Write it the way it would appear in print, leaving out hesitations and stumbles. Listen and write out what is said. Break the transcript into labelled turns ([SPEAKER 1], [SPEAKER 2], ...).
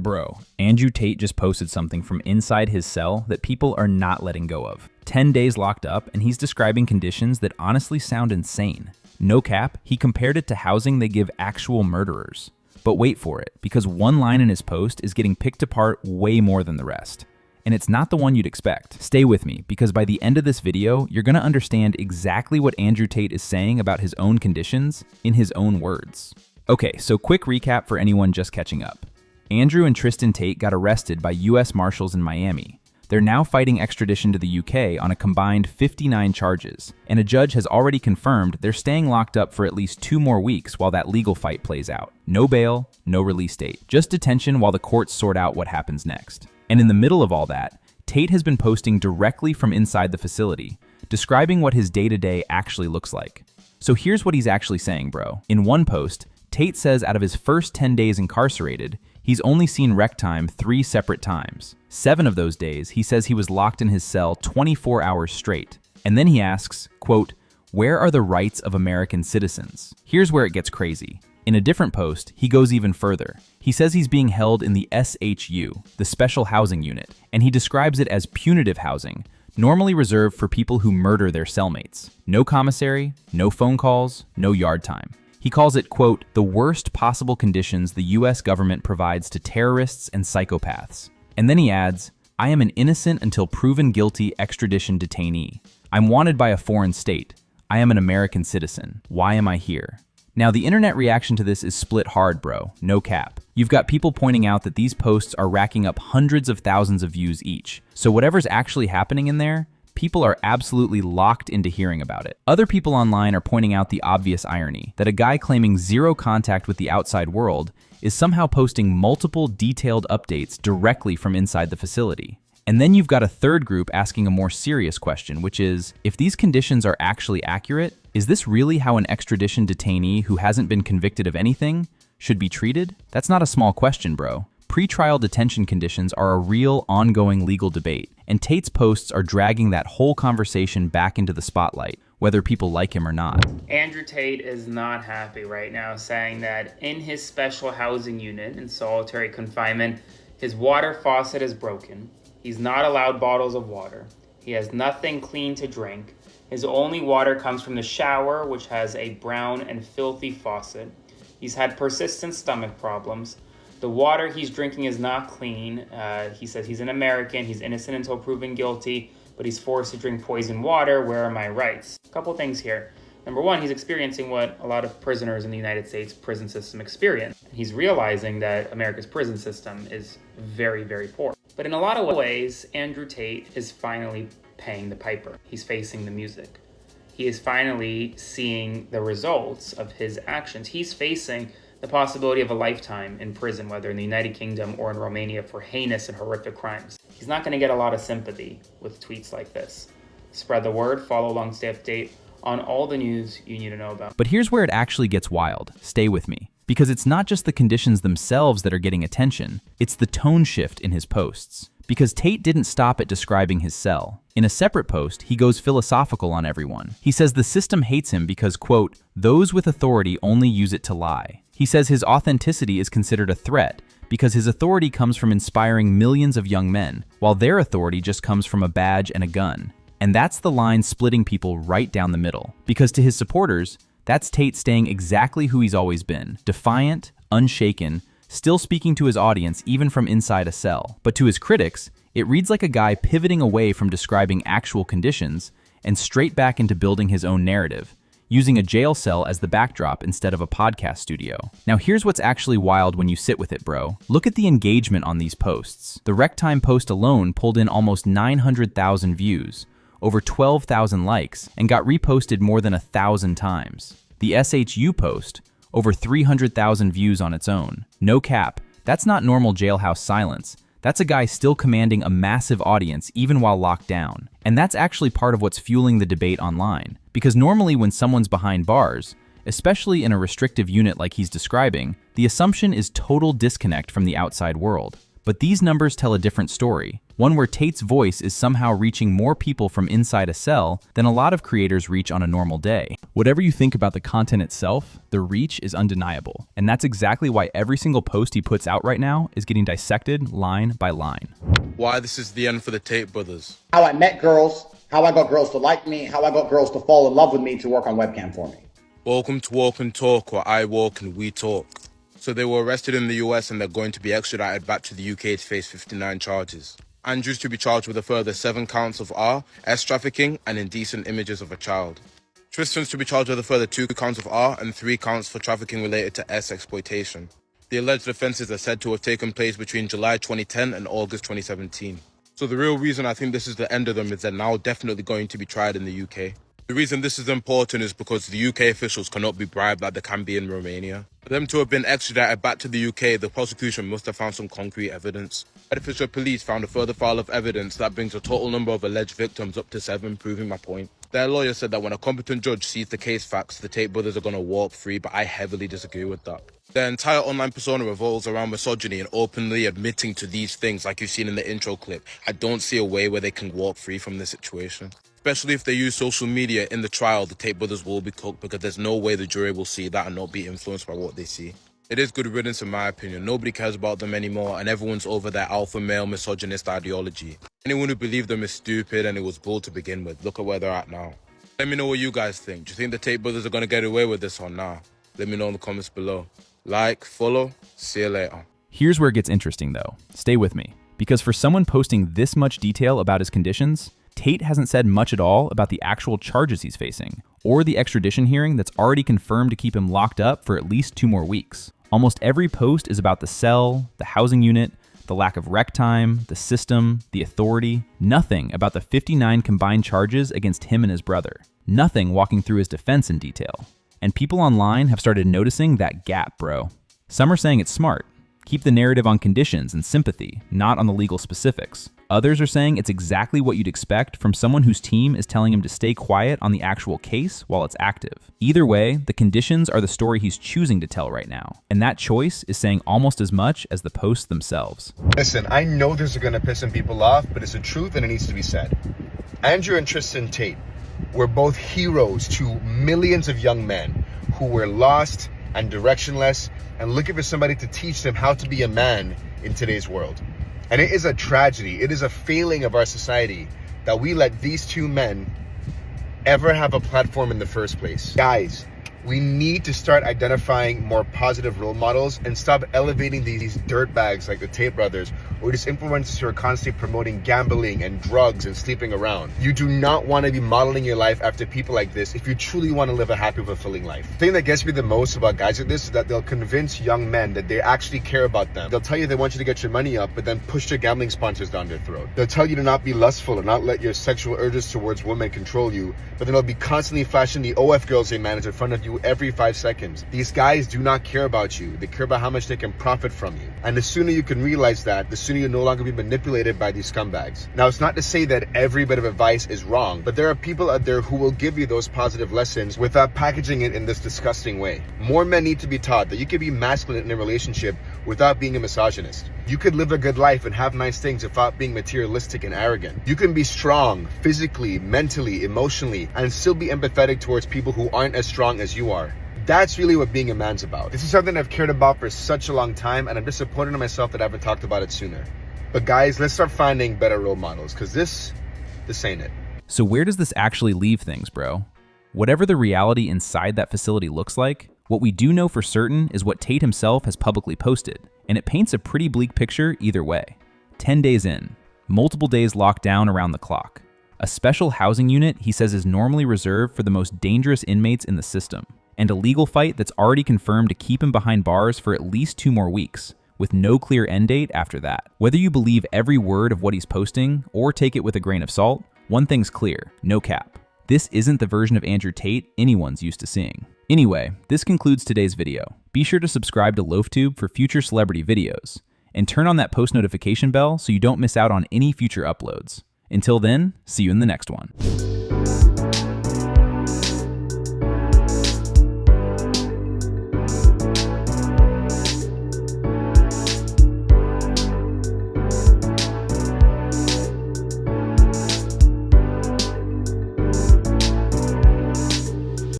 [SPEAKER 1] Bro, Andrew Tate just posted something from inside his cell that people are not letting go of. 10 days locked up, and he's describing conditions that honestly sound insane. No cap, he compared it to housing they give actual murderers. But wait for it, because one line in his post is getting picked apart way more than the rest. And it's not the one you'd expect. Stay with me, because by the end of this video, you're gonna understand exactly what Andrew Tate is saying about his own conditions in his own words. Okay, so quick recap for anyone just catching up. Andrew and Tristan Tate got arrested by US Marshals in Miami. They're now fighting extradition to the UK on a combined 59 charges, and a judge has already confirmed they're staying locked up for at least 2 more weeks while that legal fight plays out. No bail, no release date, just detention while the courts sort out what happens next. And in the middle of all that, Tate has been posting directly from inside the facility, describing what his day-to-day actually looks like. So here's what he's actually saying, bro. In one post, Tate says out of his first 10 days incarcerated, he's only seen rec time 3 separate times. 7 of those days, he says he was locked in his cell 24 hours straight. And then he asks, quote, "Where are the rights of American citizens?" Here's where it gets crazy. In a different post, he goes even further. He says he's being held in the SHU, the Special Housing Unit, and he describes it as punitive housing, normally reserved for people who murder their cellmates. No commissary, no phone calls, no yard time. He calls it, quote, "the worst possible conditions the US government provides to terrorists and psychopaths." And then he adds, "I am an innocent until proven guilty extradition detainee. I'm wanted by a foreign state. I am an American citizen. Why am I here?" Now, the internet reaction to this is split hard, bro. No cap. You've got people pointing out that these posts are racking up hundreds of thousands of views each. So whatever's actually happening in there, people are absolutely locked into hearing about it. Other people online are pointing out the obvious irony that a guy claiming zero contact with the outside world is somehow posting multiple detailed updates directly from inside the facility. And then you've got a third group asking a more serious question, which is, if these conditions are actually accurate, is this really how an extradition detainee who hasn't been convicted of anything should be treated? That's not a small question, bro. Pre-trial detention conditions are a real, ongoing legal debate, and Tate's posts are dragging that whole conversation back into the spotlight, whether people like him or not.
[SPEAKER 2] Andrew Tate is not happy right now, saying that in his special housing unit in solitary confinement, his water faucet is broken. He's not allowed bottles of water. He has nothing clean to drink. His only water comes from the shower, which has a brown and filthy faucet. He's had persistent stomach problems. The water he's drinking is not clean. He says he's an American, he's innocent until proven guilty, but he's forced to drink poisoned water. Where are my rights? A couple things here. Number one, he's experiencing what a lot of prisoners in the United States prison system experience. He's realizing that America's prison system is very, very poor. But in a lot of ways, Andrew Tate is finally paying the piper. He's facing the music. He is finally seeing the results of his actions. He's facing the possibility of a lifetime in prison, whether in the United Kingdom or in Romania, for heinous and horrific crimes. He's not going to get a lot of sympathy with tweets like this. Spread the word, follow along, stay up to date on all the news you need to know about.
[SPEAKER 1] But here's where it actually gets wild. Stay with me. Because it's not just the conditions themselves that are getting attention, it's the tone shift in his posts. Because Tate didn't stop at describing his cell. In a separate post, he goes philosophical on everyone. He says the system hates him because, quote, "those with authority only use it to lie." He says his authenticity is considered a threat because his authority comes from inspiring millions of young men, while their authority just comes from a badge and a gun. And that's the line splitting people right down the middle. Because to his supporters, that's Tate staying exactly who he's always been, defiant, unshaken, still speaking to his audience even from inside a cell. But to his critics, it reads like a guy pivoting away from describing actual conditions and straight back into building his own narrative, using a jail cell as the backdrop instead of a podcast studio. Now here's what's actually wild when you sit with it, bro. Look at the engagement on these posts. The Rec Time post alone pulled in almost 900,000 views, over 12,000 likes, and got reposted more than 1,000 times. The SHU post, over 300,000 views on its own. No cap, that's not normal jailhouse silence. That's a guy still commanding a massive audience even while locked down. And that's actually part of what's fueling the debate online. Because normally when someone's behind bars, especially in a restrictive unit like he's describing, the assumption is total disconnect from the outside world. But these numbers tell a different story, one where Tate's voice is somehow reaching more people from inside a cell than a lot of creators reach on a normal day. Whatever you think about the content itself, the reach is undeniable. And that's exactly why every single post he puts out right now is getting dissected line by line.
[SPEAKER 3] Why this is the end for the Tate brothers.
[SPEAKER 4] How I met girls, how I got girls to like me, how I got girls to fall in love with me to work on webcam for me.
[SPEAKER 3] Welcome to Walk and Talk, where I walk and we talk. So they were arrested in the US and they're going to be extradited back to the UK to face 59 charges. Andrew's to be charged with a further 7 counts of R, S trafficking, and indecent images of a child. Tristan's to be charged with a further 2 counts of R and 3 counts for trafficking related to S exploitation. The alleged offences are said to have taken place between July 2010 and August 2017. So the real reason I think this is the end of them is they're now definitely going to be tried in the UK. The reason this is important is because the UK officials cannot be bribed like they can be in Romania. For them to have been extradited back to the UK, the prosecution must have found some concrete evidence. Bedfordshire police found a further file of evidence that brings the total number of alleged victims up to 7, proving my point. Their lawyer said that when a competent judge sees the case facts, the Tate brothers are going to walk free, but I heavily disagree with that. Their entire online persona revolves around misogyny and openly admitting to these things like you've seen in the intro clip. I don't see a way where they can walk free from this situation. Especially if they use social media in the trial, the Tate brothers will be cooked because there's no way the jury will see that and not be influenced by what they see. It is good riddance in my opinion. Nobody cares about them anymore and everyone's over their alpha male misogynist ideology. Anyone who believed them is stupid and it was bull to begin with. Look at where they're at now. Let me know what you guys think. Do you think the Tate brothers are going to get away with this or not? Let me know in the comments below. Like, follow, see you later.
[SPEAKER 1] Here's where it gets interesting though. Stay with me. Because for someone posting this much detail about his conditions, Tate hasn't said much at all about the actual charges he's facing, or the extradition hearing that's already confirmed to keep him locked up for at least 2 more weeks. Almost every post is about the cell, the housing unit, the lack of rec time, the system, the authority. Nothing about the 59 combined charges against him and his brother. Nothing walking through his defense in detail. And people online have started noticing that gap, bro. Some are saying it's smart. Keep the narrative on conditions and sympathy, not on the legal specifics. Others are saying it's exactly what you'd expect from someone whose team is telling him to stay quiet on the actual case while it's active. Either way, the conditions are the story he's choosing to tell right now. And that choice is saying almost as much as the posts themselves.
[SPEAKER 5] Listen, I know this is going to piss some people off, but it's the truth and it needs to be said. Andrew and Tristan Tate were both heroes to millions of young men who were lost and directionless and looking for somebody to teach them how to be a man in today's world. And it is a tragedy. It is a failing of our society that we let these 2 men ever have a platform in the first place. Guys, we need to start identifying more positive role models and stop elevating these dirtbags like the Tate brothers or these influencers who are constantly promoting gambling and drugs and sleeping around. You do not want to be modeling your life after people like this if you truly want to live a happy, fulfilling life. The thing that gets me the most about guys like this is that they'll convince young men that they actually care about them. They'll tell you they want you to get your money up, but then push their gambling sponsors down their throat. They'll tell you to not be lustful and not let your sexual urges towards women control you, but then they'll be constantly flashing the OF girls they manage in front of you every 5 seconds. These guys do not care about you. They care about how much they can profit from you. And the sooner you can realize that, the sooner you'll no longer be manipulated by these scumbags. Now, it's not to say that every bit of advice is wrong, but there are people out there who will give you those positive lessons without packaging it in this disgusting way. More men need to be taught that you can be masculine in a relationship without being a misogynist. You could live a good life and have nice things without being materialistic and arrogant. You can be strong physically, mentally, emotionally, and still be empathetic towards people who aren't as strong as you are. That's really what being a man's about. This is something I've cared about for such a long time, and I'm disappointed in myself that I haven't talked about it sooner. But guys, let's start finding better role models, because this ain't it.
[SPEAKER 1] So where does this actually leave things, bro? Whatever the reality inside that facility looks like, what we do know for certain is what Tate himself has publicly posted, and it paints a pretty bleak picture either way. 10 days in, multiple days locked down around the clock. A special housing unit he says is normally reserved for the most dangerous inmates in the system, and a legal fight that's already confirmed to keep him behind bars for at least 2 more weeks, with no clear end date after that. Whether you believe every word of what he's posting or take it with a grain of salt, one thing's clear, no cap. This isn't the version of Andrew Tate anyone's used to seeing. Anyway, this concludes today's video. Be sure to subscribe to LoafTube for future celebrity videos, and turn on that post notification bell so you don't miss out on any future uploads. Until then, see you in the next one.